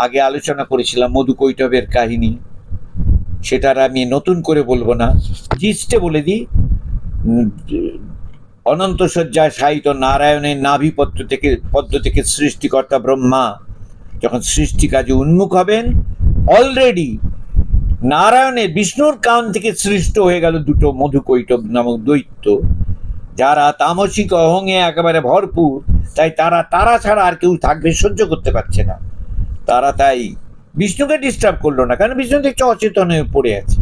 আগে আলোচনা করেছিলাম মধুকৈটবের কাহিনী, সেটার আমি নতুন করে বলবো না, জিস্টে বলে দিই। অনন্ত শয্যায় শায়িত নারায়ণের পদ্ম থেকে সৃষ্টিকর্তা ব্রহ্মা যখন সৃষ্টি কাজে উন্মুখ হবেন, অলরেডি নারায়ণের বিষ্ণুর কান থেকে সৃষ্ট হয়ে গেল দুটো মধুকৈটব নামক দৈত্য, যারা তামসিক অহংয়ে একেবারে ভরপুর। তাই তারা ছাড়া আর কেউ থাকবে সহ্য করতে পারছে না। তারা তাই বিষ্ণুকে ডিস্টার্ব করলো না, কারণ বিষ্ণু দেখছে অচেতন হয়ে পড়ে আছে,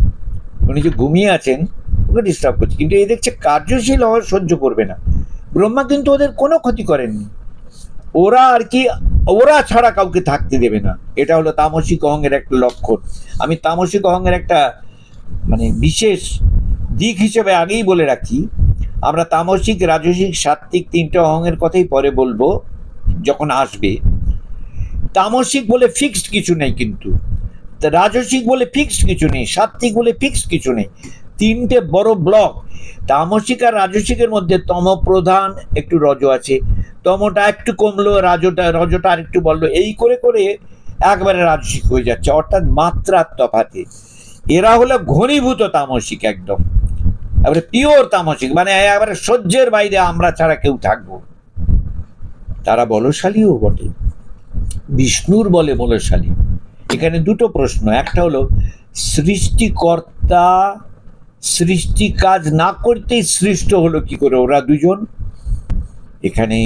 উনি যে ঘুমিয়ে আছেন, ওকে ডিস্টার্ব করছে। কিন্তু এই দেখছে কার্যশীল হওয়া সহ্য করবে না। ব্রহ্মা কিন্তু ওদের কোনো ক্ষতি করেননি, ওরা ছাড়া কাউকে থাকতে দেবে না। এটা হলো তামসিক অহংয়ের একটা লক্ষণ। আমি তামসিক অহংয়ের একটা বিশেষ দিক হিসেবে আগেই বলে রাখি, আমরা তামসিক, রাজসিক, সাত্ত্বিক তিনটে অহংয়ের কথাই পরে বলবো যখন আসবে। তামসিক বলে ফিক্সড কিছু নেই, কিন্তু রাজসিক বলে ফিক্সড কিছু নেই, সাত্ত্বিক বলে ফিক্সড কিছু নেই। তিনটে বড় ব্লক। তামসিক আর রাজসিকের মধ্যে তম প্রধান, একটু রজ আছে, তমটা একটু কমলো, রজটা আর একটু বললো, এই করে করে একবারে রাজসিক হয়ে যাচ্ছে, অর্থাৎ মাত্রার তফাতে। এরা হলো ঘনীভূত তামসিক, একদম এবারে পিওর তামসিক, একেবারে সহ্যের বাইরে আমরা ছাড়া কেউ থাকবো। তারা বলশালীও বটে, বিষ্ণুর বলে বলশালী। এখানে দুটো প্রশ্ন, একটা হলো সৃষ্টিকর্তা সৃষ্টি কাজ না করতেই সৃষ্ট হলো কি করে ওরা দুজন? এখানে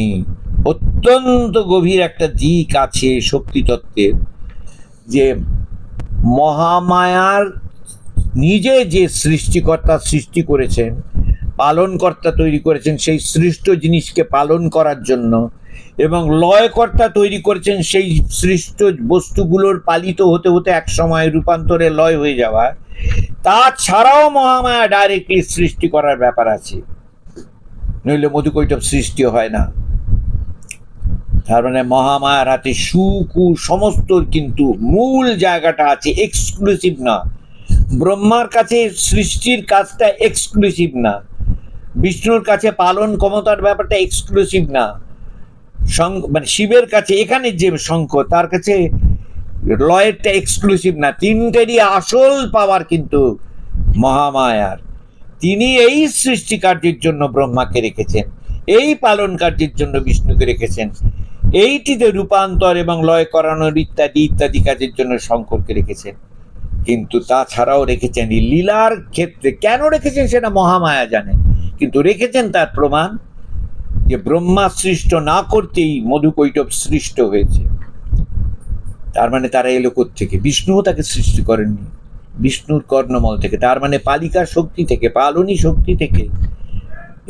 অত্যন্ত গভীর একটা দিক আছে শক্তিতত্ত্বের, যে মহামায়ার নিজে যে সৃষ্টিকর্তা সৃষ্টি করেছেন, পালনকর্তা তৈরি করেছেন সেই সৃষ্ট জিনিসকে পালন করার জন্য, এবং লয়কর্তা তৈরি করেছেন সেই সৃষ্ট বস্তুগুলোর পালিত হতে হতে এক সময় রূপান্তরে লয় হয়ে যাওয়া। তাছাড়াও মহামায়া ডাইরেক্টলি সৃষ্টি করার ব্যাপার আছে, নইলে মধুকৈটব সৃষ্টি হয় না। তার মহামায়ার হাতে সুকু সমস্ত, কিন্তু মূল জায়গাটা আছে, এক্সক্লুসিভ না। ব্রহ্মার কাছে সৃষ্টির কাজটা এক্সক্লুসিভ না, বিষ্ণুর কাছে পালন ক্ষমতার ব্যাপারটা এক্সক্লুসিভ না, শিবের কাছে এখানে যে শঙ্খ, তার কাছে লয়েরটা এক্সক্লুসিভ না। তিনটেরই আসল পাওয়ার কিন্তু মহামায়ার। তিনি এই সৃষ্টি কার্যের জন্য ব্রহ্মাকে রেখেছেন, এই পালন কার্যের জন্য বিষ্ণুকে রেখেছেন, এইটিতে রূপান্তর এবং লয় করানোর ইত্যাদি ইত্যাদি কাজের জন্য শঙ্করকে রেখেছেন। কিন্তু তাছাড়াও রেখেছেন লীলার ক্ষেত্রে। কেন রেখেছেন সেটা মহামায়া জানেন, কিন্তু রেখেছেন তার প্রমাণ, যে ব্রহ্মা সৃষ্ট না করতেই মধুকৈটব সৃষ্ট হয়েছে। তার তারা এলো থেকে, বিষ্ণুও তাকে সৃষ্টি করেননি, বিষ্ণুর কর্ণমল থেকে, তার পালিকা শক্তি থেকে, পালনী শক্তি থেকে।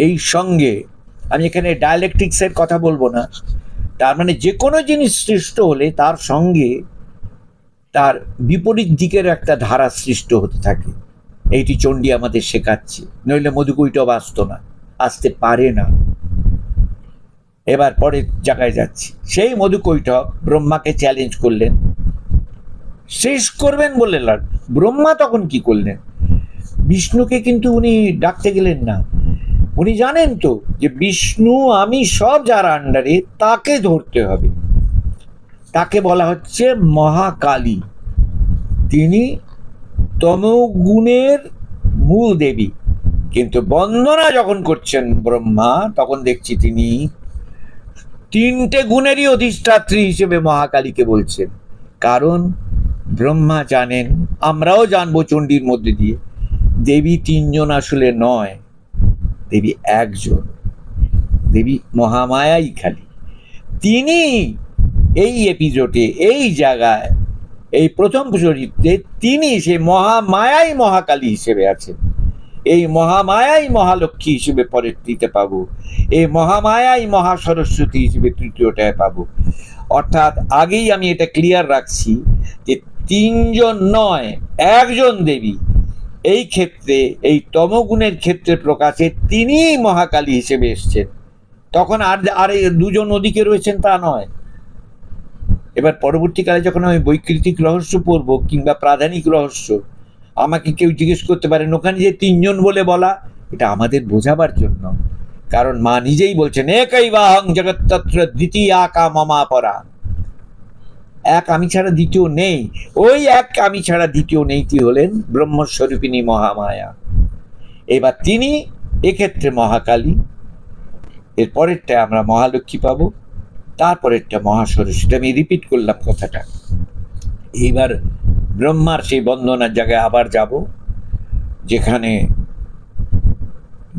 এই সঙ্গে আমি এখানে ডায়ালেকটিক্সের কথা বলবো না, তার যে কোনো জিনিস সৃষ্ট হলে তার সঙ্গে তার বিপরীত দিকের একটা ধারা সৃষ্ট হতে থাকে। এইটি চণ্ডী আমাদের শেখাচ্ছে, নইলে মধুকৈটব আসতো না, আসতে পারে না। এবার পরের জায়গায় যাচ্ছি। সেই মধুকৈটব ব্রহ্মাকে চ্যালেঞ্জ করলেন, শেষ করবেন বলে। ব্রহ্মা তখন কি করলেন? বিষ্ণুকে কিন্তু উনি ডাকতে গেলেন না। উনি জানেন তো যে বিষ্ণু আমি সব যার আন্ডারে, তাকে ধরতে হবে। তাকে বলা হচ্ছে মহাকালী। তিনি তমগুণের মূল দেবী। কিন্তু বন্দনা যখন করছেন ব্রহ্মা, তখন দেখছি তিনি তিনটে গুণেরই অধিষ্ঠাত্রী হিসেবে মহাকালীকে বলছেন। কারণ ব্রহ্মা জানেন, আমরাও জানবো চণ্ডীর মধ্যে দিয়ে, দেবী তিনজন আসলে নয়, দেবী একজন, দেবী মহামায়াই খালি। তিনি এই এপিসোডে, এই জায়গায়, এই প্রথম চরিত্রে তিনি সেই মহামায়াই মহাকালী হিসেবে আছেন। এই মহামায়াই মহালক্ষ্মী হিসেবে পরেরটিতে পাবো, এই মহামায়াই মহাসরস্বতী হিসেবে তৃতীয়টায় পাবো। অর্থাৎ আগেই আমি এটা ক্লিয়ার রাখছি যে তিনজন নয়, একজন দেবী। এই ক্ষেত্রে, এই তমগুণের ক্ষেত্রে প্রকাশে তিনি মহাকালী হিসেবে এসছেন। তখন আর দুজন ওদিকে রয়েছেন তা নয়। এবার পরবর্তীকালে যখন আমি বৈকৃতিক রহস্য পড়বো কিংবা প্রাধানিক রহস্য, আমাকে কেউ জিজ্ঞেস করতে পারেন ওখানে যে তিনজন বলে বলা, এটা আমাদের বোঝাবার জন্য। কারণ মা নিজেই বলছেন একই বাহং জগত্তত্র দ্বিতীয়া কা মমাপরা, এক আমি ছাড়া দ্বিতীয় নেই। ওই এক আমি ছাড়া দ্বিতীয় নেইটি হলেন ব্রহ্মস্বরূপিণী মহামায়া। এবার তিনি এক্ষেত্রে মহাকালী, এর পরেরটা আমরা মহালক্ষ্মী পাবো, তারপরেরটা মহাসরস্বতী। আমি রিপিট করলাম কথাটা। এইবার ব্রহ্মার সেই বন্দনার জায়গায় আবার যাব, যেখানে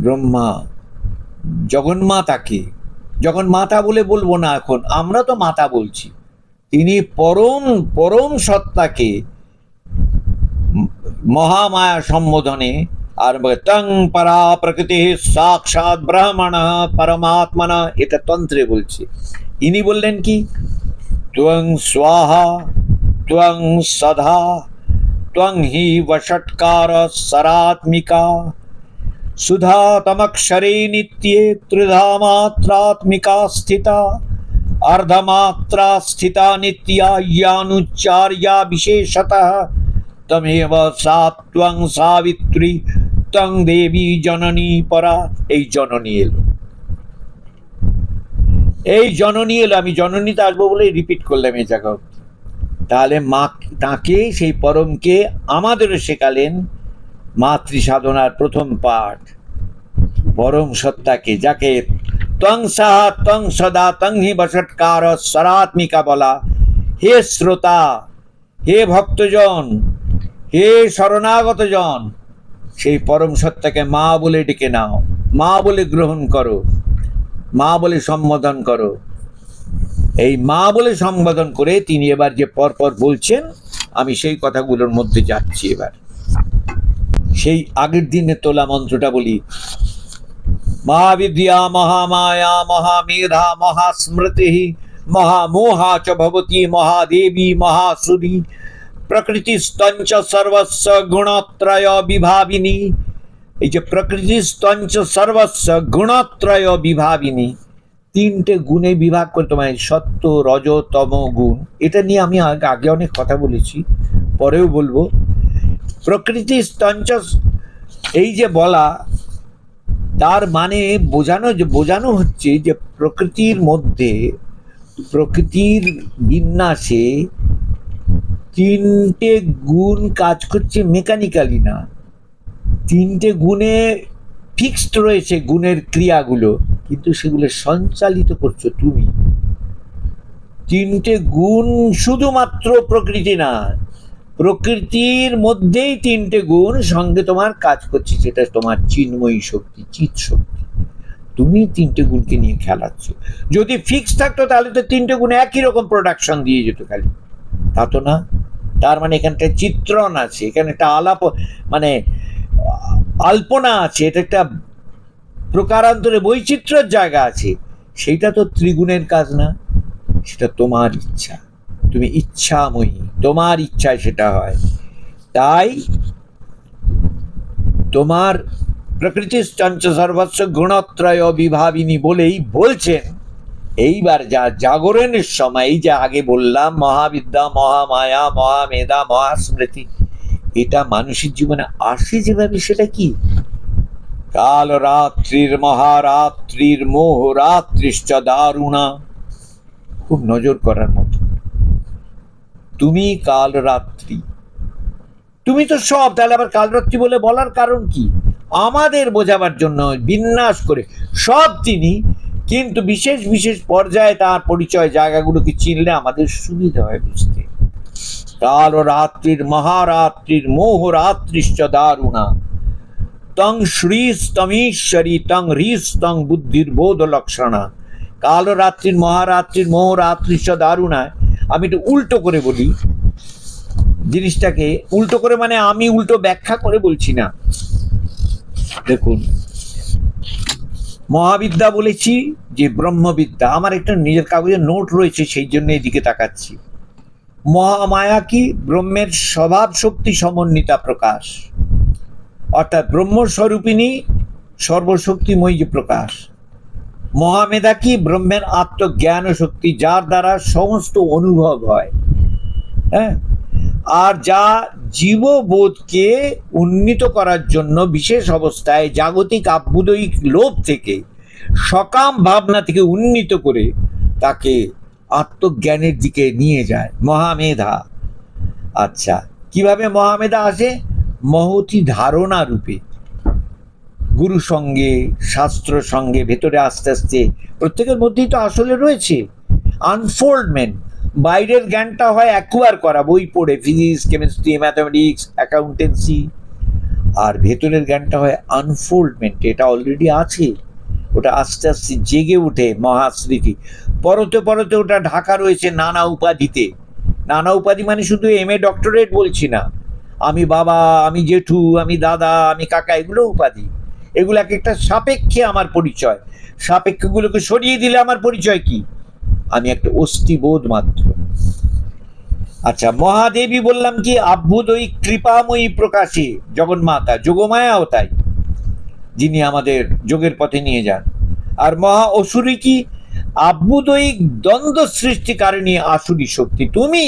ব্রহ্মা জগন্মাতাকে, জগন্মাতা বলে বলবো না, এখন আমরা তো মাতা বলছি, তিনি পরম পরম সত্তাকে মহামায়া সম্বোধনে আর তং পরা প্রকৃতি সাক্ষাৎ ব্রহ্মণ পরমাত্মন, এটা তন্ত্রে বলছে। ইনি বললেন কি, ত্বং স্বাহা ত্বং সদা ত্বং হি বষটকার সরাত্মিকা সুধা তমক্ষরে নিত্যে ত্রিধা মাত্রাত্মিকা স্থিতা अर्धमात्रा स्थिता नित्या यानुच्चार्या विशेषतः तमेव सा त्वं सावित्री त्वं देवी जननी परा। এই জননী এলো, এই জননী এলো। আমি জননীতে আসবো বলে রিপিট করলাম এই জায়গা। তাহলে মা তাকে, সেই পরমকে আমাদেরও শেখালেন মাতৃ সাধনার প্রথম পাঠ, পরম সত্তাকে, যাকে ত্বং সাহা ত্বং সদা ত্বং হি বষটকার সরাত্মিকা বলা। হে শ্রোতা, হে ভক্তজন, হে শরণাগত জন, সেই পরম সত্তাকে মা বলে ডেকে নাও, মা বলে গ্রহণ করো, মা বলে সম্বোধন করো। এই মা বলে সম্বোধন করে তিনি এবার যে পরপর বলছেন, আমি সেই কথাগুলোর মধ্যে যাচ্ছি। এবার সেই আগের দিনে তোলা মন্ত্রটা বলি। महाविद्या महामाया महामेधा महास्मृति महामोहा च भवती महादेवी महासुरी प्रकृतिस्तंच सर्वस्व गुणत्रय विभाविनी। এই যে প্রকৃতিস্তঞ্চ সর্বস্ব গুণত্রয় বিভাবিনী, তিনটে গুণে বিভাগ করে তোমায়, সত্য রজ তম গুণ। এটা নিয়ে আমি আগে অনেক কথা বলেছি, পরেও বলবো। প্রকৃতিস্তঞ্চ এই যে বলা, তার মানে বোঝানো হচ্ছে যে প্রকৃতির মধ্যে, প্রকৃতির বিন্যাসে তিনটে গুণ কাজ করছে মেকানিক্যালি না, তিনটে গুণে ফিক্সড রয়েছে গুণের ক্রিয়াগুলো, কিন্তু সেগুলো সঞ্চালিত করছো তুমি। তিনটে গুণ শুধুমাত্র প্রকৃতি না, প্রকৃতির মধ্যেই তিনটে গুণ সঙ্গে তোমার কাজ করছে, সেটা তোমার চিন্ময়ী শক্তি, চিৎ শক্তি। তুমি তিনটে গুণকে নিয়ে খেলাচ্ছ। যদি ফিক্স থাকতো তাহলে তো তিনটে গুণ একই রকম প্রোডাকশন দিয়ে যেত খালি, তা তো না। তার মানে এখানটা চিত্রণ আছে, এখানে একটা মানে আলপনা আছে, এটা একটা প্রকারান্তরে বৈচিত্র্যের জায়গা আছে। সেইটা তো ত্রিগুণের কাজ না, সেটা তোমার ইচ্ছা, তুমি ইচ্ছাময়ী, তোমার ইচ্ছায় সেটা হয়। তাই তোমার প্রকৃতিশ্চঞ্চ সর্বস্ব গুণত্রয় বিভাবিনী বলেই বলছেন। এইবার যা জাগরণের সময়, এই যে আগে বললাম মহাবিদ্যা মহামায়া মহামেধা মহাস্মৃতি, এটা মানুষের জীবনে আসে যেভাবে, সেটা কি? কাল রাত্রির মহারাত্রির মোহ রাত্রিশ্চ দারুণা। খুব নজর করার মতো। তুমি কাল রাত্রি, তুমি তো সব, তাহলে আবার কালরাত্রি বলে বলার কারণ কি? আমাদের বোঝাবার জন্য বিন্যাস করে সব তিনি, কিন্তু বিশেষ বিশেষ পর্যায়ে তার পরিচয় জায়গাগুলোকে চিনলে আমাদের সুবিধা হয় বুঝতে। কাল রাত্রির মহারাত্রির মোহ রাত্রিশ্চ দারুণা তং শ্রীস্তমীশ্বরী তং হ্রিস্তং বুদ্ধির বোধ লক্ষণা। কাল রাত্রির মহারাত্রির মোহ রাত্রিশ্চ দারুণায় আমি একটু উল্টো করে বলি জিনিসটাকে। উল্টো করে মানে আমি উল্টো ব্যাখ্যা করে বলছি না। দেখুন, মহাবিদ্যা বলেছি যে ব্রহ্মবিদ্যা, আমার একটা নিজের কাগজে নোট রয়েছে, সেই জন্য এদিকে তাকাচ্ছি। মহামায়া কি? ব্রহ্মের স্বভাব শক্তি সমন্বিতা প্রকাশ, অর্থাৎ ব্রহ্মস্বরূপিণী সর্বশক্তিময়ী যে প্রকাশ। মহামেধা কি? ব্রহ্মের আত্মজ্ঞান শক্তি, যার দ্বারা সমস্ত অনুভব হয়। হ্যাঁ, আর যা জীববোধকে উন্নীত করার জন্য বিশেষ অবস্থায় জাগতিক আভ্যুদয়িক লোভ থেকে সকাম ভাবনা থেকে উন্নীত করে তাকে আত্মজ্ঞানের দিকে নিয়ে যায় মহামেধা। আচ্ছা, কিভাবে মহামেধা আসে? মহতি ধারণা রূপে, গুরু সঙ্গে, শাস্ত্র সঙ্গে ভেতরে আস্তে আস্তে প্রত্যেকের মধ্যেই তো আসলে রয়েছে আনফোল্ডমেন্ট। বাইরের জ্ঞানটা হয় অ্যাকুয়ার করা, বই পড়ে, ফিজিক্স, কেমিস্ট্রি, ম্যাথামেটিক্স, অ্যাকাউন্টেন্সি। আর ভেতরের জ্ঞানটা হয় আনফোল্ডমেন্ট, এটা অলরেডি আছে, ওটা আস্তে আস্তে জেগে ওঠে মহাস্মৃতি। পরতে পরতে ওটা ঢাকা রয়েছে নানা উপাধিতে। নানা উপাধি মানে শুধু MA ডক্টরেট বলছি না, আমি বাবা, আমি জেঠু, আমি দাদা, আমি কাকা, এগুলো উপাধি। এগুলো এক একটা সাপেক্ষে আমার পরিচয়। সাপেক্ষগুলোকে সরিয়ে দিলে আমার পরিচয় কি? আমি একটা অস্থিবোধ মাত্র। আচ্ছা, মহাদেবী বললাম কি আভ্যুদয়ী কৃপাময়ী প্রকাশে জগন্মাতা, যোগমায়াও তাই, যিনি আমাদের যোগের পথে নিয়ে যান। আর মহা অসুরী কি আভ্যুদয়ী দ্বন্দ্ব সৃষ্টিকারিণী আসুরী শক্তি। তুমি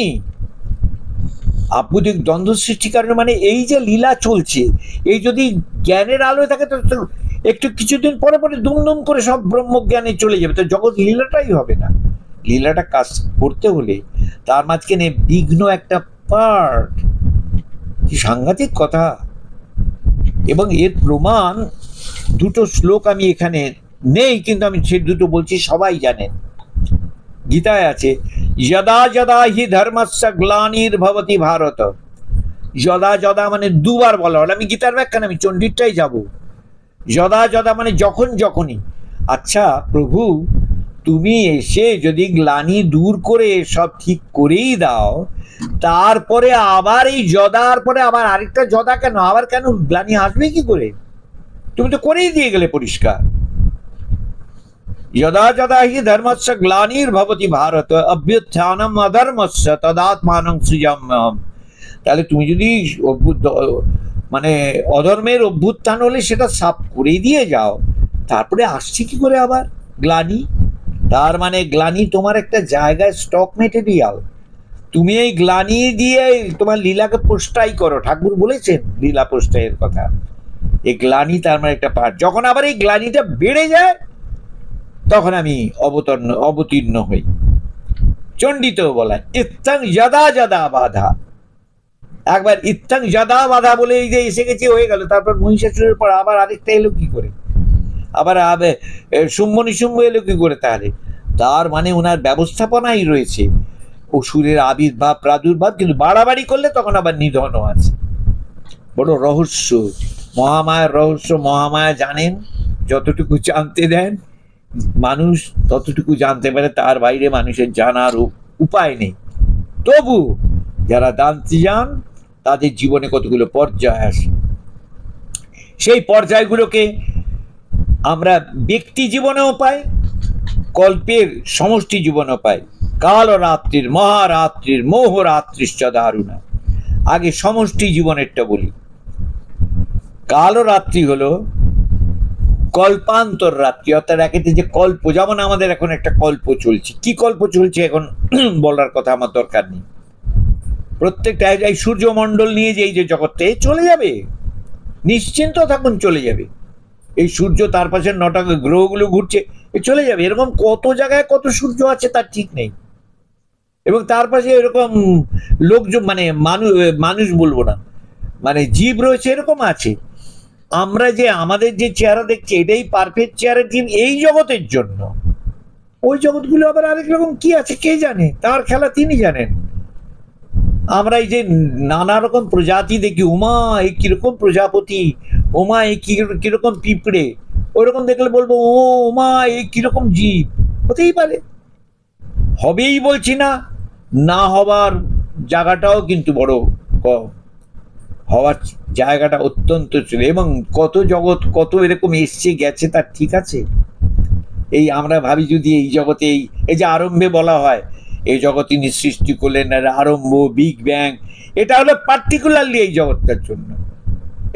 আভ্যুদয়ী দ্বন্দ্ব সৃষ্টিকারিণী মানে এই যে লীলা চলছে, এই যদি জ্ঞানের আলোয় থাকে তো একটু কিছুদিন পরে পরে দুমদুম করে সব ব্রহ্মজ্ঞানে চলে যাবে, তো জগৎ লীলাটাই হবে না। লীলাটা কাজ করতে হলে তার মাঝখানে বিঘ্ন একটা পার্ট, কি সাংঘাতিক কথা। এবং এর প্রমাণ দুটো শ্লোক আমি এখানে নেই, কিন্তু আমি সে দুটো বলছি, সবাই জানেন। গীতায় আছে, যদা যদা হি ধর্মস্য গ্লানির্ভবতি ভারত। যদা যদা মানে দুবার বলা হলো, আমি গীতার ব্যাখ্যা, আমি চণ্ডীরটাই যাব। যদা যদা মানে যখন যখনই। আচ্ছা প্রভু, তুমি এসে যদি গ্লানি দূর করে সব ঠিক করেই দাও, তারপরে আবার এই যদার পরে আবার আরেকটা যদা কেন? আবার কেন গ্লানি আসবে কি করে? তুমি তো করেই দিয়ে গেলে পরিষ্কার। যদা যদা হি ধর্মস্য গ্লানির্ভবতি ভারত অভ্যুত্থানম অধর্মস্য তদাত্মানং সৃজাম্যহম। তাহলে তুমি যদি মানে অধর্মের অভ্যুত্থান হলে সেটা সাফ করে দিয়ে যাও, তারপরে আসছে কি করে আবার গ্লানি? তার মানে গ্লানি তোমার একটা জায়গায় স্টক মেটেরিয়াল, তুমি এই গ্লানি দিয়ে তোমার লীলাকে পোস্টাই করো। ঠাকুর বলেছেন লীলা পোস্টাইয়ের কথা। এই গ্লানি তার মানে একটা পার্ট। যখন আবার এই গ্লানিটা বেড়ে যায়, তখন আমি অবতীর্ণ হই। চণ্ডিতেও বলা ইত্থং যদা যদা বাধা। একবার ইত্থং যদা বাধা বলে এই যে এসে গেছে হয়ে গেল, তারপর মহিষাসুরের পর আবার আরেকটা এলো কি করে? আবার শুম্ভ নিশুম্ভ এলো কি করে? তাহলে তার মানে ওনার ব্যবস্থাপনাই রয়েছে, অসুরের আবির্ভাব প্রাদুর্ভাব, কিন্তু বাড়াবাড়ি করলে তখন আবার নিধনও আছে। বড় রহস্য, মহামায়ার রহস্য। মহামায়া জানেন, যতটুকু জানতে দেন মানুষ ততটুকু জানতে পারে, তার বাইরে মানুষের জানার উপায় নেই। তবু যারা জানতে যান তাদের জীবনে কতগুলো পর্যায় আসে, সেই পর্যায়গুলোকে আমরা ব্যক্তি জীবনেও পাই, কল্পের সমষ্টি জীবনেও পাই। কাল রাত্রির মহারাত্রির মোহরাত্রিশ্চ দারুণা। আগে সমষ্টি জীবনেরটা বলি। কাল রাত্রি হলো কল্পান্তর রাত্রি, অর্থাৎ একেতে যে কল্প, যেমন আমাদের এখন একটা কল্প চলছে। কি কল্প চলছে এখন বলার কথা আমার দরকার নেই। প্রত্যেকটা এই সূর্যমণ্ডল নিয়ে যে এই যে জগৎটা চলে যাবে, নিশ্চিন্ত থাকুন, চলে যাবে। এই সূর্য, তার পাশে 9টা গ্রহগুলো ঘুরছে, চলে যাবে। এরকম কত জায়গায় কত সূর্য আছে তার ঠিক নেই। এবং তার পাশে এরকম লোকজন, মানে মানুষ বলবো না, মানে জীব রয়েছে, এরকম আছে। আমরা যে আমাদের যে চেহারা দেখছি, এটাই পারফেক্ট চেহারা জীব এই জগতের জন্য। ওই জগৎগুলো আবার আরেক রকম কি আছে কে জানে, তার খেলা তিনি জানেন। আমরা এই যে নানা রকম প্রজাতি দেখি, উমা এই কিরকম প্রজাপতি, ওমা এই কিরকম পিঁপড়ে, ওরকম দেখলে বলবো ও ওমা এই কিরকম জীব। হতেই পারে, হবেই বলছি না, না হবার জায়গাটাও কিন্তু বড় কম, হওয়ার জায়গাটা অত্যন্ত ছিল। এবং কত জগৎ কত এরকম এসছে গেছে, তার ঠিক আছে। এই আমরা ভাবি যদি এই জগতে এই যে আরম্ভে বলা হয় এই জগৎ তিনি সৃষ্টি করলেন, আরম্ভ, বিগ ব্যাং, এটা হলো পার্টিকুলারলি এই জগৎটার জন্য,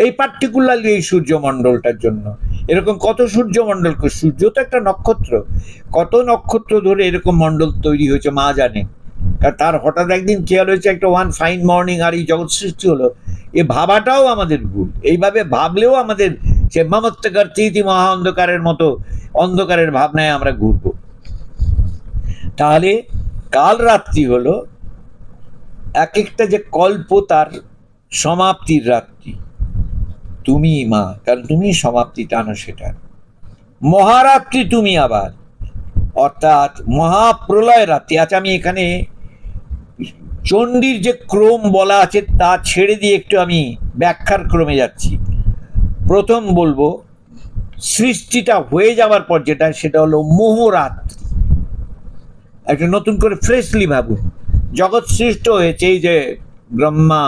এই পার্টিকুলারলি এই সূর্যমণ্ডলটার জন্য। এরকম কত সূর্যমণ্ডল, সূর্য তো একটা নক্ষত্র, কত নক্ষত্র ধরে এরকম মণ্ডল তৈরি হয়েছে মা জানেন। কারণ তার হঠাৎ একদিন খেয়াল হয়েছে একটা ওয়ান ফাইন মর্নিং আর এই জগৎ সৃষ্টি হলো। এ ভাবাটাও আমাদের ভুল। এইভাবে ভাবলেও আমাদের সে মমত্বকর্তীতি মহা অন্ধকারের মতো অন্ধকারের ভাবনায় আমরা ঘুরবো। তাহলে কাল রাত্রি হলো এক একটা যে কল্প তার সমাপ্তির রাত্রি। তুমি মা, কারণ তুমি সমাপ্তি টানো সেটা। মহারাত্রি তুমি আবার, অর্থাৎ মহাপ্রলয় রাত্রি। আচ্ছা, আমি এখানে চণ্ডীর যে ক্রম বলা আছে তা ছেড়ে দিয়ে একটু আমি ব্যাখ্যার ক্রমে যাচ্ছি। প্রথম বলবো সৃষ্টিটা হয়ে যাওয়ার পর যেটা, সেটা হলো মোহরাত্রি। একটা নতুন করে ফ্রেশলি ভাবুন, জগৎ সৃষ্ট হয়েছে, এই যে ব্রহ্মা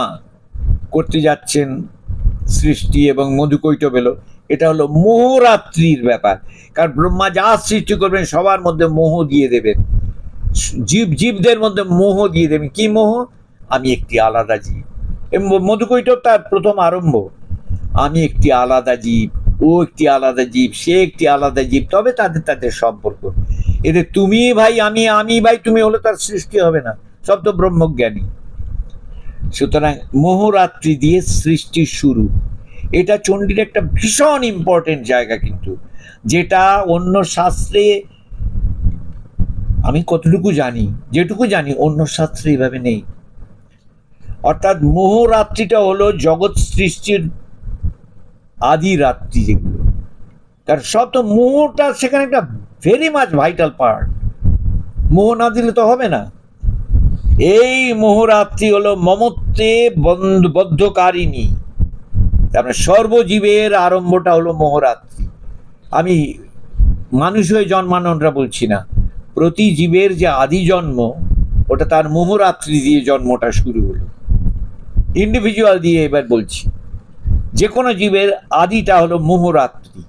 করতে যাচ্ছেন সৃষ্টি এবং মধুকৈটব এলো, এটা হলো মোহরাত্রির ব্যাপার। কারণ ব্রহ্মা যা সৃষ্টি করবেন সবার মধ্যে মোহ দিয়ে দেবেন, জীবদের মধ্যে মোহ দিয়ে দেবেন। কি মোহ? আমি একটি আলাদা জীব। মধুকৈটব তার প্রথম আরম্ভ, আমি একটি আলাদা জীব, ও একটি আলাদা জীব, সে একটি আলাদা জীব, তবে তাদের সম্পর্ক। এদের তুমি ভাই আমি, আমি ভাই তুমি হলে তার সৃষ্টি হবে না, সব তো ব্রহ্মজ্ঞানী। সুতরাং মোহরাত্রি দিয়ে সৃষ্টির শুরু। এটা চণ্ডীর একটা ভীষণ ইম্পর্টেন্ট জায়গা, কিন্তু যেটা অন্য শাস্ত্রে আমি কতটুকু জানি, যেটুকু জানি অন্য শাস্ত্রে এভাবে নেই। অর্থাৎ মোহরাত্রিটা হলো জগৎ সৃষ্টির আদি রাত্রি যেগুলো, কারণ সব তো মোহটা সেখানে একটা ভেরি মাচ ভাইটাল পার্ট। মোহ না দিলে তো হবে না। এই মোহরাত্রি হলো মমত্বে বদ্ধকারিণী, তারপরে সর্বজীবের আরম্ভটা হলো মোহরাত্রি। আমি মানুষ হয়ে জন্মানোটা বলছি না, প্রতি জীবের যে আদি জন্ম ওটা তার মোহরাত্রি দিয়ে জন্মটা শুরু হলো। ইন্ডিভিজুয়াল দিয়ে এবার বলছি, যে কোনো জীবের আদিটা হলো মোহরাত্রি।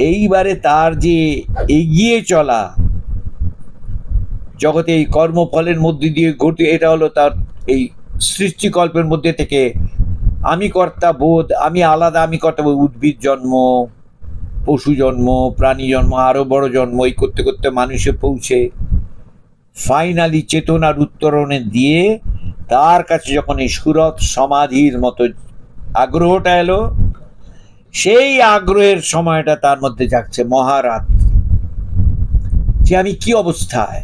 এইবারে তার যে এগিয়ে চলা জগতে এই কর্মফলের মধ্যে দিয়ে ঘটে, এটা হলো তার এই সৃষ্টিকল্পের মধ্যে থেকে আমি কর্তা বোধ, আমি আলাদা, আমি কর্তা বোধ, উদ্ভিদ জন্ম, পশু জন্ম, প্রাণী জন্ম, আরো বড় জন্ম, এই করতে করতে মানুষে পৌঁছে ফাইনালি চেতনার উত্তরণে দিয়ে তার কাছে যখন এই সুরত সমাধির মতো আগ্রহটা এলো, সেই আগ্রহের সময়টা তার মধ্যে যাচ্ছে মহারাত্রি। যে আমি কি অবস্থায়,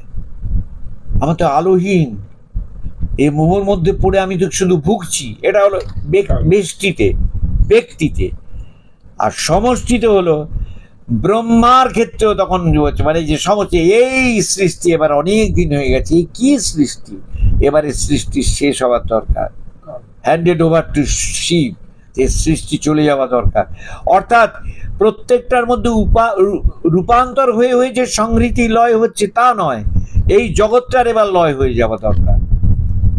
আমার তো আলোহীন, এই মোহর মধ্যে পড়ে আমি তো শুধু ভুগছি। এটা হলো ব্যক্তিতে। আর সমষ্টিতে হলো ব্রহ্মার ক্ষেত্রেও তখন মানে যে সমষ্টি, এই সৃষ্টি এবার অনেক দিন হয়ে গেছে, কি সৃষ্টি, এবারে সৃষ্টি শেষ হওয়ার দরকার, হ্যান্ডেড ওভার টু শিব, যে সৃষ্টি চলে যাওয়া দরকার। অর্থাৎ প্রত্যেকটার মধ্যে রূপান্তর হয়ে হয়ে যে সংহৃতি লয় হচ্ছে তা নয়, এই জগৎটার এবার লয় হয়ে যাওয়া দরকার।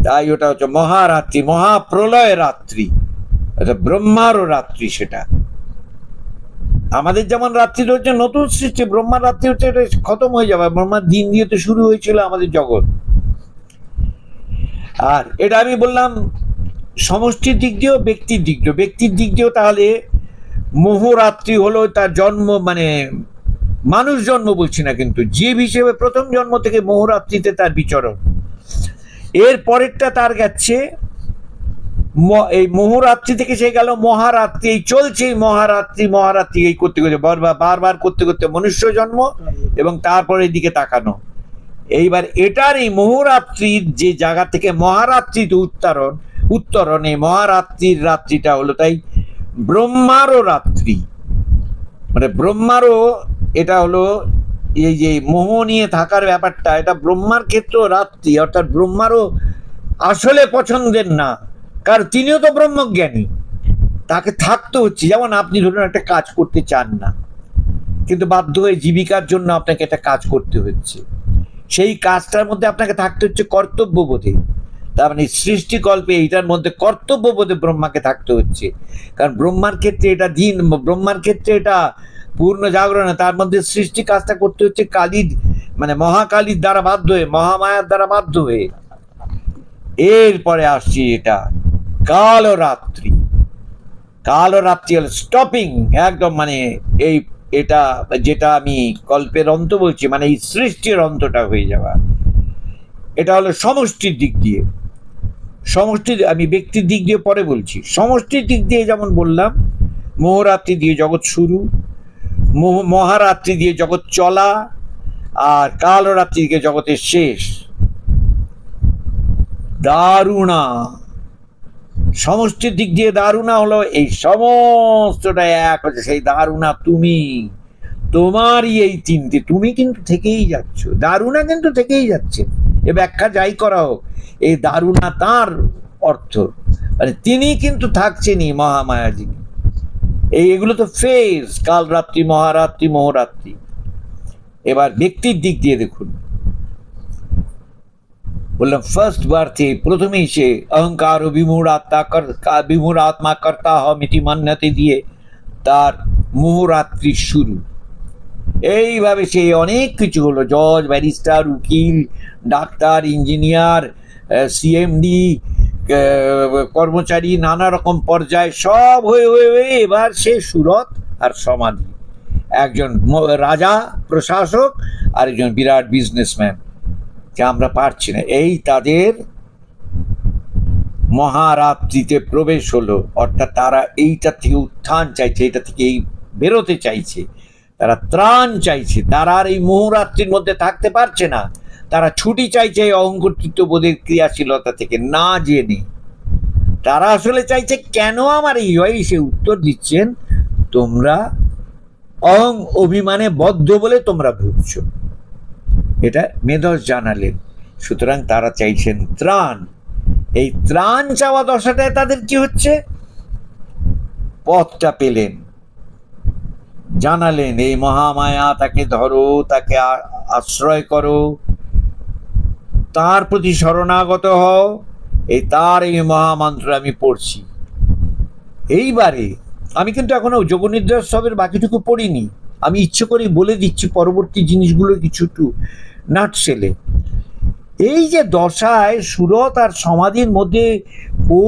তাই ওটা হচ্ছে মহারাত্রি, মহাপ্রলয় রাত্রি, ব্রহ্মারও রাত্রি। সেটা আমাদের যেমন রাত্রি হচ্ছে নতুন সৃষ্টি, ব্রহ্মার রাত্রি হচ্ছে এটা খতম হয়ে যাবে। ব্রহ্মার দিন দিয়ে তো শুরু হয়েছিল আমাদের জগৎ। আর এটা আমি বললাম সমষ্টির দিক দিয়েও ব্যক্তির দিক দিয়েও। ব্যক্তির দিক দিয়েও তাহলে মোহরাত্রি হলো তার জন্ম, মানে মানুষ জন্ম বলছি না, কিন্তু জীব হিসেবে প্রথম জন্ম থেকে মোহরাত্রিতে তার বিচরণ। এর পরেরটা তার গেছে এই মোহরাত্রি থেকে সে গেল মহারাত্রি, এই চলছে মহারাত্রি এই করতে করতে বারবার করতে করতে মনুষ্য জন্ম এবং তারপরে এদিকে তাকানো। এইবার এটার এই মোহরাত্রির যে জায়গা থেকে মহারাত্রিতে উত্তরণ এই মহারাত্রির রাত্রিটা হলো তাই ব্রহ্মারও রাত্রি। মানে ব্রহ্মারও এটা হলো এই যে মোহ নিয়ে থাকার ব্যাপারটা, এটা ব্রহ্মার ক্ষেত্রেও রাত্রি। অর্থাৎ ব্রহ্মারও আসলে পছন্দের না, কারণ তিনিও তো ব্রহ্মজ্ঞানী, তাকে থাকতে হচ্ছে। যেমন আপনি ধরুন একটা কাজ করতে চান না, কিন্তু বাধ্য হয়ে জীবিকার জন্য আপনাকে একটা কাজ করতে হচ্ছে, সেই কাজটার মধ্যে আপনাকে থাকতে হচ্ছে কর্তব্যবোধে। তার মানে সৃষ্টিকল্পে এইটার মধ্যে কর্তব্যবোধে ব্রহ্মাকে থাকতে হচ্ছে। কারণ ব্রহ্মার ক্ষেত্রে এটা দিন, ব্রহ্মার ক্ষেত্রে এটা পূর্ণ জাগরণ, তার মধ্যে সৃষ্টি কাজটা করতে হচ্ছে কালীর, মানে মহাকালীর দ্বারা বাধ্য হয়ে, মহামায়ার দ্বারা বাধ্য হয়ে। এরপরে আসছি এটা কালরাত্রি। কালরাত্রি হল স্টপিং একদম, মানে এই এটা যেটা আমি কল্পের অন্ত বলছি, মানে এই সৃষ্টির অন্তটা হয়ে যাওয়া। এটা হলো সমষ্টির দিক দিয়ে। সমষ্টি আমি ব্যক্তির দিক দিয়ে পরে বলছি। সমষ্টির দিক দিয়ে যেমন বললাম, মোহরাত্রি দিয়ে জগৎ শুরু, মহারাত্রি দিয়ে জগৎ চলা, আর কালরাত্রি দিয়ে জগতের শেষ। দারুণা, সমষ্টির দিক দিয়ে দারুণা হলো এই সমস্তটা এক হচ্ছে সেই দারুণা তুমি, তোমারই এই তিনটে, তুমি কিন্তু থেকেই যাচ্ছ, দারুণা কিন্তু থেকেই যাচ্ছে। এ ব্যাখ্যা যাই করা হোক, এই দারুণা তার অর্থ মানে তিনি কিন্তু থাকছেনই, মহামায়া যিনি। এগুলো তো ফেজ, কাল রাত্রি, মহারাত্রি, মোহরাত্রি। এবার ব্যক্তির দিক দিয়ে দেখুন, বললাম ফার্স্ট বার্থে প্রথমেই সে অহংকার ও বিমূঢ় আত্মা কর্তা হমিতি মান্যতে দিয়ে তার মোহরাত্রি শুরু। এইভাবে সে অনেক কিছু হলো, জজ, ব্যারিস্টার, উকিল, ডাক্তার, ইঞ্জিনিয়ার, সিএমডি, কর্মচারী, নানা রকম পর্যায়ে সব হয়ে হয়ে হয়ে এবার সে সুরত আর সমাধি। একজন রাজা, প্রশাসক, আর একজন বিরাট বিজনেসম্যান, যে আমরা পারছি না, এই তাদের মহারাত্রিতে প্রবেশ হলো। অর্থাৎ তারা এইটা থেকে উত্থান চাইছে, এটা থেকে এই বেরোতে চাইছে, তারা ত্রাণ চাইছে, তারা আর এই মোহরাত্রির মধ্যে থাকতে পারছে না, তারা ছুটি চাইছে এই অহংকর্তৃত্ব বোধের ক্রিয়াশীলতা থেকে না জেনে। তারা আসলে চাইছে কেন আমার এই হয়, সে উত্তর দিচ্ছেন, তোমরা অহং অভিমানে বদ্ধ বলে তোমরা ভুগছ, এটা মেধস জানালেন। সুতরাং তারা চাইছেন ত্রাণ। এই ত্রাণ চাওয়া দশাটায় তাদের কি হচ্ছে, পথটা পেলেন, জানালেন এই মহামায়া, তাকে ধরো, তাকে আশ্রয় করো, তার প্রতি শরণাগত হও, এই তার এই মহামন্ত্র আমি পড়ছি। এইবারে আমি কিন্তু এখনো যোগনিদ্রা সবের বাকিটুকু পড়িনি, আমি ইচ্ছে করে বলে দিচ্ছি পরবর্তী জিনিসগুলো কিছু একটু নাটসেলে। এই যে দশায় সুরত আর সমাধির মধ্যে, ও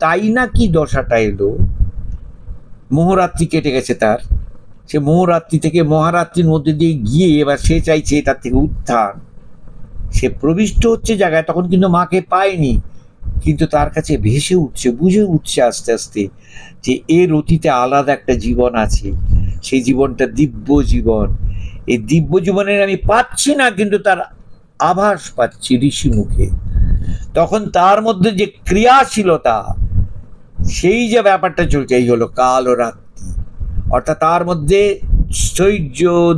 তাই না কি দশাটা এলো, মোহরাত্রি কেটে গেছে তার, সে মোহরাত্রি থেকে মহারাত্রির মধ্যে দিয়ে গিয়ে এবার সে চাইছে এটার থেকে উত্থান। সে প্রবিষ্ট হচ্ছে জায়গায়, তখন কিন্তু মাকে পায়নি, কিন্তু তার কাছে ভেসে উঠছে, বুঝে উঠছে আস্তে আস্তে যে এর অতীতে আলাদা একটা জীবন আছে, সেই জীবনটা দিব্য জীবন। এই দিব্য জীবনের আমি পাচ্ছি না, কিন্তু তার আভাস পাচ্ছি ঋষি মুখে। তখন তার মধ্যে যে ক্রিয়াশীলতা, সেই যে ব্যাপারটা চলছে, এই হলো কাল ও রাত্রি। অর্থাৎ তার মধ্যে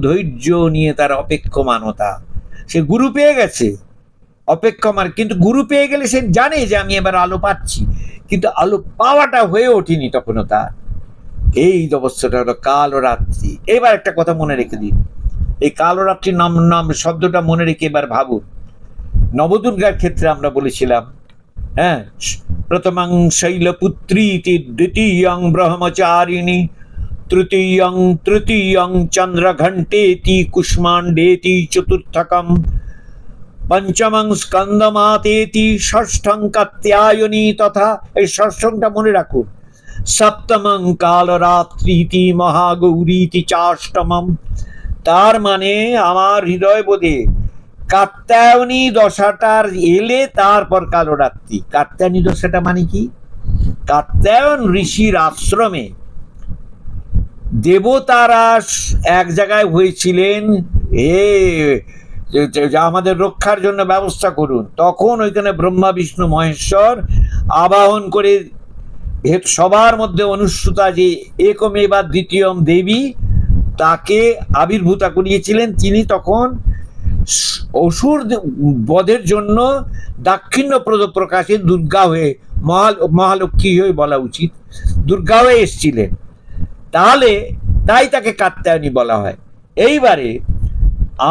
ধৈর্য নিয়ে তার অপেক্ষমানতা। সে গুরু পেয়ে গেছে, অপেক্ষমান, কিন্তু গুরু পেয়ে গেলে সে জানে যে আমি এবার আলো পাচ্ছি, কিন্তু আলো পাওয়াটা হয়ে ওঠেনি তখনও তার। এই অবস্থাটা হলো কাল ও রাত্রি। এবার একটা কথা মনে রেখে দিন, এই কাল ও রাত্রির নাম শব্দটা মনে রেখে এবার ভাবুন। নবদুর্গার ক্ষেত্রে আমরা বলেছিলাম, হ্যাঁ, প্রথমং শৈলপুত্রী, দ্বিতীয়ং ব্রহ্মচারিণী, তৃতীয়ং চন্দ্রঘণ্টেতি কুষ্মাণ্ডেতি, চতুর্থকম পঞ্চমং স্কন্দমাতেতি, ষষ্ঠং কাত্যায়নী তথা। এই ষষ্ঠংটা মনে রাখুন। সপ্তমং কালরাত্রিতি মহাগৌরীতি চাষ্টমম। তার মানে আমার হৃদয় বোধে কাত্যায়নী দশাটার এলে তারপর কালরাত্রি। কাত্যায়নী দশাটা মানে কি, কাত্যায়ন ঋষির আশ্রমে দেবতারা এক জায়গায় হয়েছিলেন, আমাদের রক্ষার জন্য ব্যবস্থা করুন। তখন ওইখানে ব্রহ্মা, বিষ্ণু, মহেশ্বর আবাহন করে সবার মধ্যে অনুসূতা, যে একমেবা দ্বিতীয়ম দেবী, তাকে আবির্ভূতা করিয়েছিলেন। তিনি তখন অসুর বধের জন্য দাক্ষিণ্যপ্রদ প্রকাশে দুর্গা হয়ে, মহালক্ষ্মী হয়ে বলা উচিত, দুর্গা হয়ে এসছিলেন। তাহলে তাই তাকে কাত্যায়নী বলা হয়। এইবারে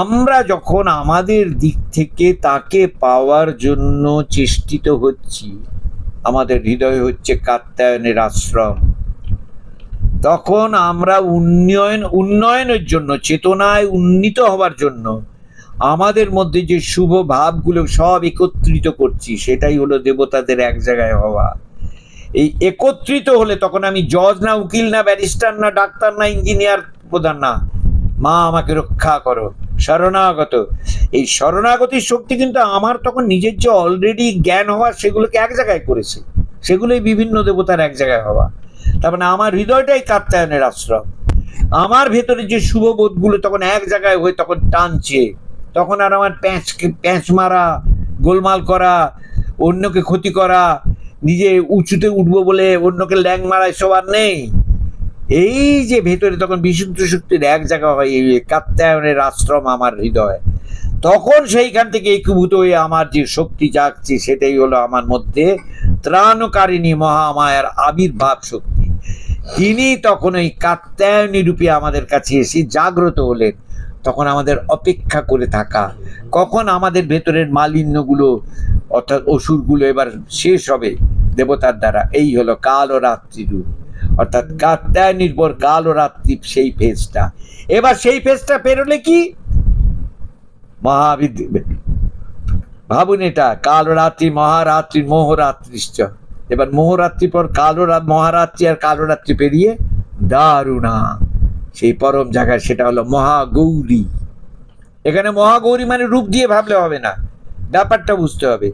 আমরা যখন আমাদের দিক থেকে তাকে পাওয়ার জন্য চেষ্টিত হচ্ছি, আমাদের হৃদয় হচ্ছে কাত্যায়নের আশ্রম, তখন আমরা উন্নয়নের জন্য, চেতনায় উন্নীত হবার জন্য আমাদের মধ্যে যে শুভ ভাবগুলো সব একত্রিত করছি, সেটাই হলো দেবতাদের এক জায়গায় হওয়া। এই একত্রিত হলে তখন আমি জজ না, উকিল না, ব্যারিস্টার না, ডাক্তার না, ইঞ্জিনিয়ার প্রধান না, মা আমাকে রক্ষা করো, শরণাগত। এই শরণাগতির শক্তি কিন্তু আমার তখন নিজের যে অলরেডি জ্ঞান হওয়া সেগুলোকে এক জায়গায় করেছে, সেগুলোই বিভিন্ন দেবতার এক জায়গায় হওয়া। তার মানে আমার হৃদয়টাই কাত্যায়নের আশ্রম। আমার ভেতরে যে শুভবোধগুলো তখন এক জায়গায় হয়ে তখন টানছে, তখন আর আমার প্যাঁচ মারা, গোলমাল করা, অন্যকে ক্ষতি করা, নিজে উঁচুতে উঠবো বলে অন্যকে ল্যাং মারা এসব আর নেই। এই যে ভেতরে তখন বিশুদ্ধ শক্তির এক জায়গা হয়, এই কাত্যায়নের আশ্রম আমার হৃদয়, তখন সেইখান থেকে একীভূত হয়ে আমার যে শক্তি জাগছে সেটাই হলো আমার মধ্যে ত্রাণকারিণী মহামায়ার আবির্ভাব শক্তি। তিনি তখন ওই কাত্যায়নী রূপে আমাদের কাছে এসে জাগ্রত হলেন। তখন আমাদের অপেক্ষা করে থাকা কখন আমাদের ভেতরের মালিন্যগুলো অর্থাৎ অসুরগুলো এবার শেষ হবে দেবতার দ্বারা। এই হলো কাল ও রাত্রি রূপ, অর্থাৎ কাত্যায়নীর পর কাল ও রাত্রি সেই ফেজটা। এবার সেই ফেজটা পেরোলে কি ভাবুন, এটা কাল রাত্রি মহারাত্রি মোহরাত্রিশ্চ। এবার মোহরাত্রি পর মহারাত্রি আর কালরাত্রি পেরিয়ে দারুণা সেই পরম জায়গায়, সেটা হলো মহাগৌরী। এখানে মহাগৌরী মানে রূপ দিয়ে ভাবলে হবে না, ব্যাপারটা বুঝতে হবে।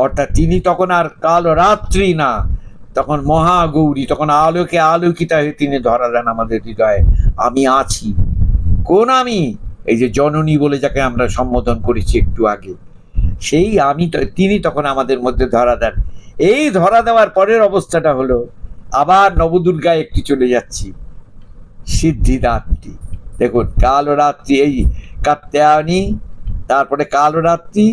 অর্থাৎ তিনি তখন আর কাল রাত্রি না, তখন মহাগৌরী, তখন আলোকে আলোকিতা হয়ে তিনি ধরা দেন আমাদের হৃদয়ে। আমি আছি। কোন আমি? এই যে জননী বলে যাকে আমরা সম্বোধন করেছি একটু আগে, সেই আমি, তিনি তখন আমাদের মধ্যে ধরা দেন। এই ধরা দেওয়ার পরের অবস্থাটা হলো আবার নবদুর্গায় একটি চলে যাচ্ছি, সিদ্ধিদাত্রী। দেখুন, কালরাত্রি, এই কাত্যায়নী, তারপরে কালরাত্রি,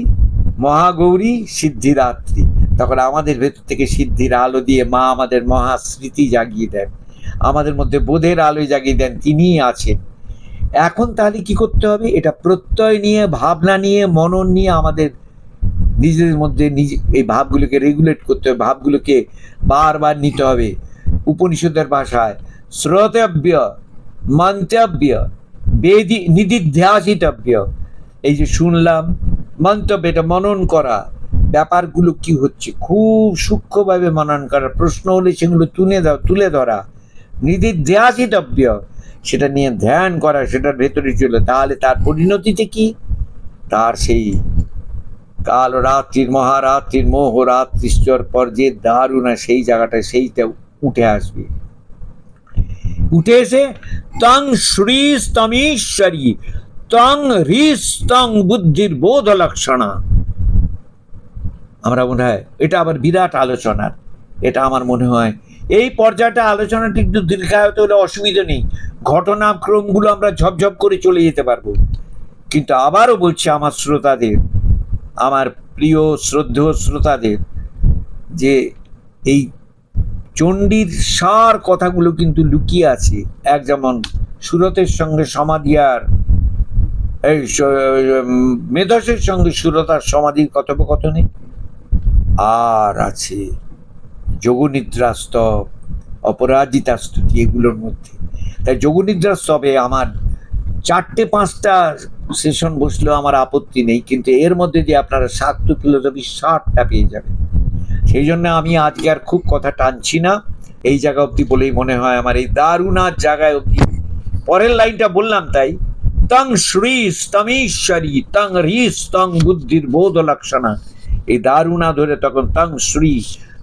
মহাগৌরী, সিদ্ধিদাত্রী। তখন আমাদের ভেতর থেকে সিদ্ধির আলো দিয়ে মা আমাদের মহাস্মৃতি জাগিয়ে দেন, আমাদের মধ্যে বোধের আলো জাগিয়ে দেন, তিনিই আছেন। এখন তাহলে কি করতে হবে? এটা প্রত্যয় নিয়ে, ভাবনা নিয়ে, মনন নিয়ে আমাদের নিজেদের মধ্যে এই ভাবগুলোকে রেগুলেট করতে হবে, ভাবগুলোকে বারবার নিতে হবে। উপনিষদের ভাষায় শ্রোতব্য, মন্তব্য, নিদিধ্যাসিতব্য। এই যে শুনলাম, মন্তব্য, এটা মনন করা, ব্যাপারগুলো কি হচ্ছে খুব সূক্ষ্মভাবে মনন করা, প্রশ্ন হলে সেগুলো তুলে ধরা, নিদিধ্যাসিতব্য, সেটা নিয়ে ধ্যান করা, সেটার ভেতরে চলে। তাহলে তার পরিণতিতে কি? তার সেই কাল রাত্রির মহারাত্রির মোহরাত্রিশ্বর পর যে দারুণা সেই জায়গাটা, সেইটা উঠে আসবে। উঠে এসে তং শ্রী স্তমীশ্বরী তং হৃস্তং বুদ্ধির বোধ লক্ষণা। আমরা মনে হয় এটা আবার বিরাট আলোচনার, এটা আমার মনে হয় এই পর্যায়টা আলোচনাটি একটু দীর্ঘায়িত হলে অসুবিধা নেই, ঘটনাক্রমগুলো আমরা ঝপঝপ করে চলে যেতে পারবো। কিন্তু আবারও বলছি আমার শ্রোতাদের, আমার প্রিয় শ্রদ্ধেয় শ্রোতাদের, যে এই চণ্ডীর সার কথাগুলো কিন্তু লুকিয়ে আছে। এক যেমন সুরতের সঙ্গে সমাধিয়ার, এই মেধসের সঙ্গে সুরতার সমাধির কথোপকথনে, আর আছে যোগনিদ্রা স্তব, অপরাজিতা স্তুতি, এগুলোর মধ্যে। তাই যোগনিদ্রা স্তবে আমার 4-5টা সেশন বসলেও আমার আপত্তি নেই, কিন্তু এর মধ্যে দিয়ে আপনারা শাক্ত ফিলোসফি 60টা পেয়ে যাবেন। সেই জন্য আমি আজকে আর খুব কথা টানছি না, এই জায়গা অব্দি বলেই মনে হয় আমার এই দারুণার জায়গায় অব্দি। পরের লাইনটা বললাম তাই, তং শ্রী স্তমীশ্বরী তং হৃস্তং বুদ্ধির বোধ লক্ষণা। এই দারুণা ধরে তখন তং শ্রী,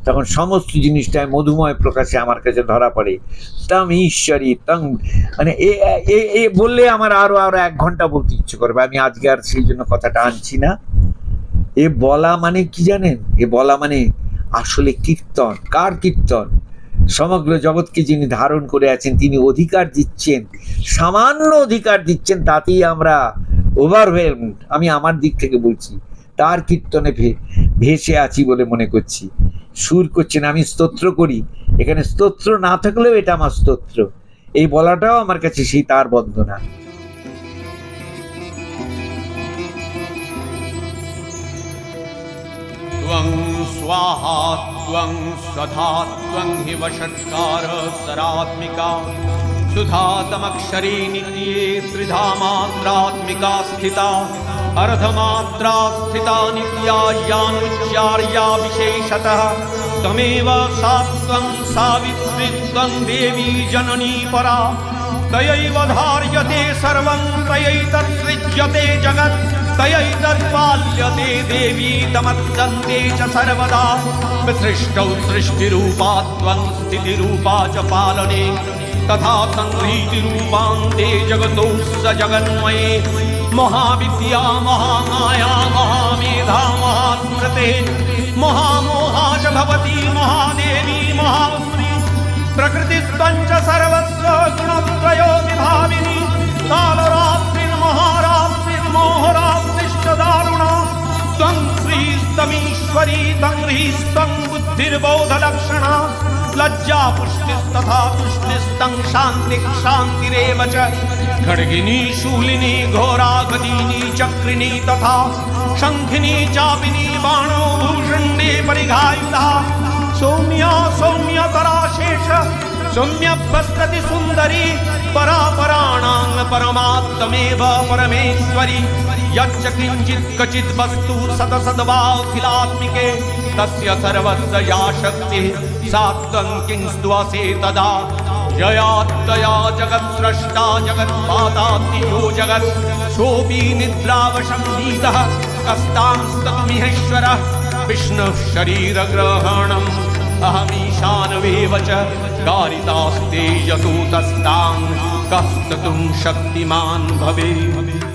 তখন সমস্ত জিনিসটাই মধুময় প্রকাশে আমার কাছে ধরা পড়ে। তং ঈশ্বরী তং, মানে এ বললে আমার আরো 1 ঘন্টা বলতে ইচ্ছে করবে, আমি আজকে আর সেই জন্য কথাটা আনছি না। এ বলা মানে কি জানেন? এ বলা মানে আসলে কীর্তন। কার কীর্তন? সমগ্র জগৎকে যিনি ধারণ করে আছেন, তিনি অধিকার দিচ্ছেন, সামান্য অধিকার দিচ্ছেন, তাতেই আমরা ওভারওয়েলমড। আমি আমার দিক থেকে বলছি, তার কীর্তনে ভেসে আছি বলে মনে করছি। সুর করছেন, আমি স্তোত্র করি, এখানে স্তোত্র না থাকলেও এটা আমার স্তোত্র, এই বলাটাও আমার কাছে সেই তার বন্দনা। त्वं स्वाहा त्वं स्वधा त्वं हि वषट्कार सरात्मिका सुधातमक्षरी नित्ये त्रिधा मात्रात्मिका स्थिता अर्धमात्रा स्थिता नित्या यानुच्चार्या विशेषतः त्वमेव सा त्वं सावित्री त्वं देवी जननी परा तयैव धार्यते सर्वं तयैतत्सृज्यते जगत् तयैतत्पाल्यते देवी तमत्सन्ते च सर्वदा विसृष्टौ सृष्टिरूपा त्वं स्थितिरूपा च पालने तथा संहृतिरूपान्ते जगतो स जगन्मये महाविद्या महामाया महामेधा महास्मृते महामोहा च भवति महादेवी महाश्री प्रकृतिस्त्वञ्च सर्वस्य गुणत्रयो विभाविनी कालरात्रिर्महारात्रिर्मोहरात्रिश्च दारुणा त्वं श्रीस्तमीश्वरी तं ह्रीस्त्वं बुद्धिर्बोधलक्षणा लज्जा पुष्टिस्तथा तुष्टिस्तं शान्तिः शान्तिरेव च खड्गिनी शूलिनी घोरा गदिनी चक्रिणी तथा शङ्खिनी चापिनी बाणो भूषण्डे परिघायुधा सौम्या सौम्यतरा शेष सौम्यभ्यस्तति सुन्दरी परापराणां परमात्मेव परमेश्वरी यच्च किञ्चित् क्वचित् वस्तु सदसद्वाखिलात्मिके तस्य सर्वस्य या शक्तिः सा त्वं किंस्त्वसे तदा जयात्तया जगत्स्रष्टा जगत्पादात्यो जगत् सोऽपि निद्रावशम्भीतः कस्तांस्तत्मिहेश्वरः विष्णुः शरीरग्रहणम् अहमीशानवेव च कारितास्ते यतो तस्तां कस्ततुं शक्तिमान् भवेत्।